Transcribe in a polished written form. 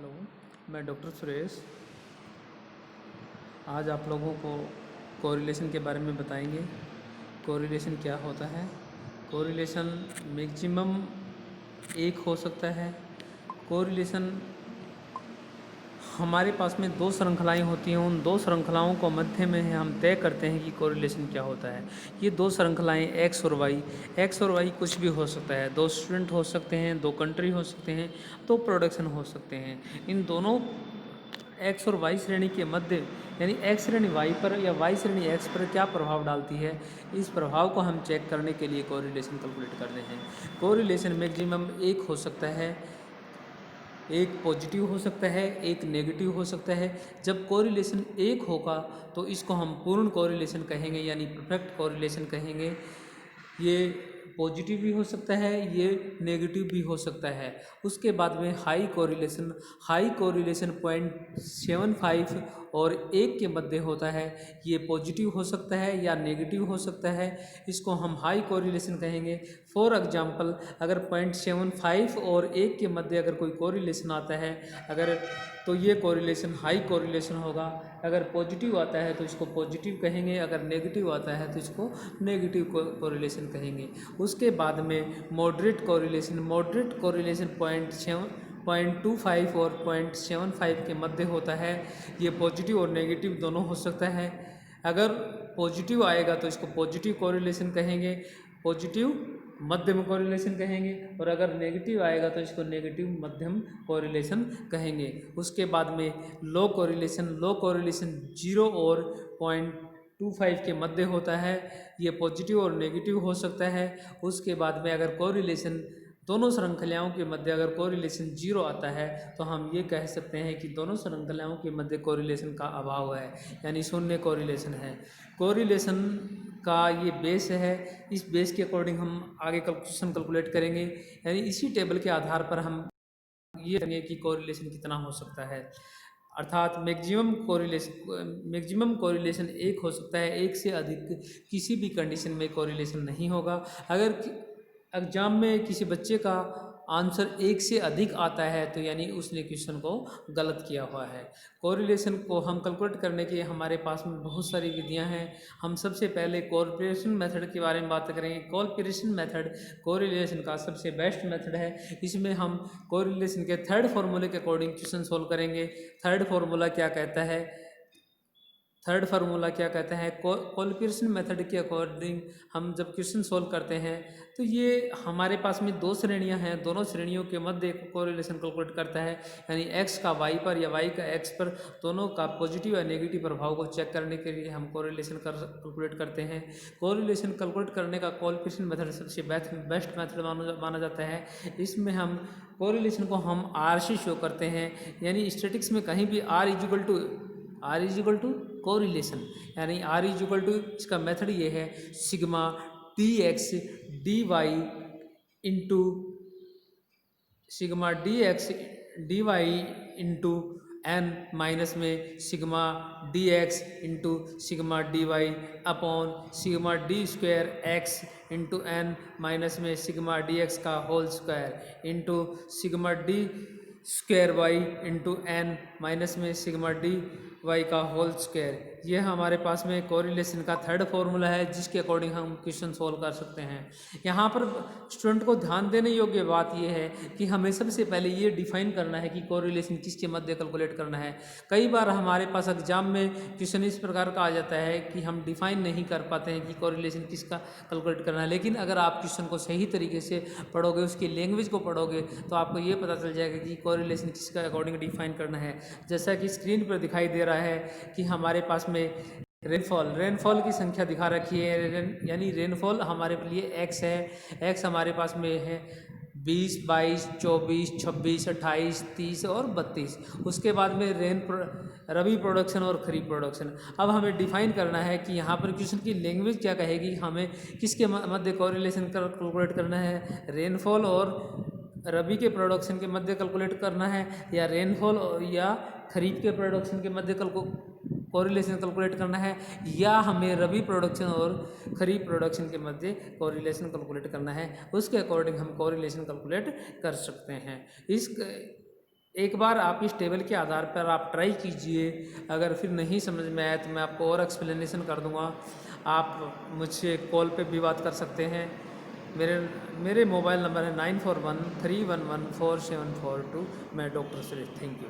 Hello, मैं doctor Suresh. आज आप लोगों को कोरिलेशन के बारे में बताएंगे। कोरिलेशन क्या होता है? कोरिलेशन मैक्सिमम एक हो सकता है। कोरिलेशन हमारे पास में दो श्रृंखलाएं होती हैं, उन दो श्रृंखलाओं को मध्य में हम तय करते हैं कि कोरिलेशन क्या होता है। ये दो श्रृंखलाएं एक्स और वाई कुछ भी हो सकता है। दो स्टूडेंट हो सकते हैं, दो कंट्री हो सकते हैं, दो प्रोडक्शन हो सकते हैं। इन दोनों एक्स और वाई श्रेणी के मध्य यानी एक्स श्रेणी वाई पर या वाई श्रेणी एक्स पर क्या प्रभाव डालती है, इस प्रभाव को हम चेक करने के लिए कोरिलेशन कैलकुलेट करते हैं। कोरिलेशन मैक्सिमम एक हो सकता है, एक पॉजिटिव हो सकता है, एक नेगेटिव हो सकता है। जब कोरिलेशन एक होगा तो इसको हम पूर्ण कोरिलेशन कहेंगे यानी परफेक्ट कोरिलेशन कहेंगे। ये पॉजिटिव भी हो सकता है, ये नेगेटिव भी हो सकता है। उसके बाद में हाई कोरिलेशन 0.75 और 1 के मध्य होता है। ये पॉजिटिव हो सकता है या नेगेटिव हो सकता है, इसको हम हाई कोरिलेशन कहेंगे। फॉर एग्जांपल, अगर 0.75 और 1 के मध्य अगर कोई कोरिलेशन आता है तो ये कोरिलेशन हाई कोरिलेशन होगा। अगर पॉजिटिव आता है तो इसको पॉजिटिव कहेंगे, अगर नेगेटिव आता है तो इसको नेगेटिव कोरिलेशन कहेंगे। उसके बाद में मॉडरेट कोरिलेशन 0.25 और 0.75 के मध्य होता है। ये पॉजिटिव और नेगेटिव दोनों हो सकता है। अगर पॉजिटिव आएगा तो इसको पॉजिटिव कोरिलेशन कहेंगे, पॉजिटिव मध्यम कोरिलेशन कहेंगे, और अगर नेगेटिव आएगा तो इसको नेगेटिव मध्यम कोरिलेशन कहेंगे। उसके बाद में लो कोरिलेशन 0 और 0.25 के मध्य होता है। ये पॉजिटिव और नेगेटिव हो सकता है। उसके बाद में अगर कोरिलेशन दोनों श्रृंखलाओं के मध्य अगर कोरिलेशन 0 आता है तो हम ये कह सकते हैं कि दोनों श्रृंखलाओं के मध्य कोरिलेशन का अभाव है, यानी शून्य कोरिलेशन है। कोरिलेशन का ये बेस है, इस बेस के अकॉर्डिंग हम आगे कैलकुलेशन कैलकुलेट करेंगे, यानी इसी टेबल के आधार पर हम ये करेंगे कि कोरिलेशन कितना हो सकता है। अर्थात मैक्सिमम कोरिलेशन एक हो सकता है, एक से अधिक किसी भी कंडीशन में कोरिलेशन नहीं होगा। अगर एग्जाम में किसी बच्चे का आंसर एक से अधिक आता है तो यानी उसने क्वेश्चन को गलत किया हुआ है। कोरिलेशन को हम कैलकुलेट करने के हमारे पास में बहुत सारी विधियां हैं। हम सबसे पहले कोरिलेशन मेथड के बारे में बात करेंगे। कोरिलेशन मेथड कोरिलेशन का सबसे बेस्ट मेथड है। इसमें हम कोरिलेशन के थर्ड फार्मूले के अकॉर्डिंग क्वेश्चन सोल्व करेंगे। थर्ड फार्मूला क्या कहता है? कोरिलेशन मेथड के अकॉर्डिंग हम जब क्वेश्चन सोल्व करते हैं तो ये हमारे पास में दो श्रेणियां हैं, दोनों श्रेणियों के मध्य कोरिलेशन कैलकुलेट करता है, यानी एक्स का वाई पर या वाई का एक्स पर, दोनों का पॉजिटिव या नेगेटिव प्रभाव को चेक करने के लिए हम कोरिलेशन कैलकुलेट करते हैं। कोरिलेशन कैलकुलेट करने का कोरिलेशन मेथड सबसे बेस्ट मेथड माना जाता है। इसमें हम कोरिलेशन को हम आर से शो करते हैं, यानी स्टैटिक्स में कहीं भी r is equal to correlation, यानी आर इज इक्वल टू, इसका मेथड ये है sigma d x d y into n minus में sigma d x into sigma d y upon sigma d square x into n minus में sigma d x का whole square into sigma d square y into n minus में sigma d y का whole square. यह हमारे पास में correlation का third formula है जिसके अकॉर्डिंग हम क्वेश्चन सोल्व कर सकते हैं। यहाँ पर स्टूडेंट को ध्यान देने योग्य बात यह है कि हमें सबसे पहले ये डिफाइन करना है कि कोरिलेशन किसके मध्य कैलकुलेट करना है। कई बार हमारे पास एग्जाम में क्वेश्चन इस प्रकार का आ जाता है कि हम डिफाइन नहीं कर पाते हैं कि कोरिलेशन किसका कैलकुलेट करना है, लेकिन अगर आप क्वेश्चन को सही तरीके से पढ़ोगे, उसकी लैंग्वेज को पढ़ोगे, तो आपको ये पता चल जाएगा कि कोरिलेशन किसका अकॉर्डिंग डिफाइन करना है। जैसा कि स्क्रीन पर दिखाई दे रहा है कि हमारे पास में रेनफॉल की संख्या दिखा रखी है, यानी रेनफॉल हमारे लिए एक्स है। एक्स हमारे पास में है 20, 22, 24, 26, 28, 30 और 32। उसके बाद में रबी प्रोडक्शन और खरीफ प्रोडक्शन। अब हमें डिफाइन करना है कि यहाँ पर क्वेश्चन की लैंग्वेज क्या कहेगी, हमें किसके मध्य कोरिलेशन कैलकुलेट करना है, रेनफॉल और रबी के प्रोडक्शन के मध्य कैलकुलेट करना है, या रेनफॉल या खरीफ के प्रोडक्शन के मध्य कोरिलेशन कैलकुलेट करना है, या हमें रबी प्रोडक्शन और खरीफ प्रोडक्शन के मध्य कोरिलेशन कैलकुलेट करना है। उसके अकॉर्डिंग हम कोरिलेशन कैलकुलेट कर सकते हैं। एक बार आप इस टेबल के आधार पर आप ट्राई कीजिए। अगर फिर नहीं समझ में आया तो मैं आपको और एक्सप्लेनेशन कर दूंगा। आप मुझसे कॉल पे भी बात कर सकते हैं। मेरे मेरे मोबाइल नंबर है 9413114742। मैं डॉक्टर सुरेश। Thank you.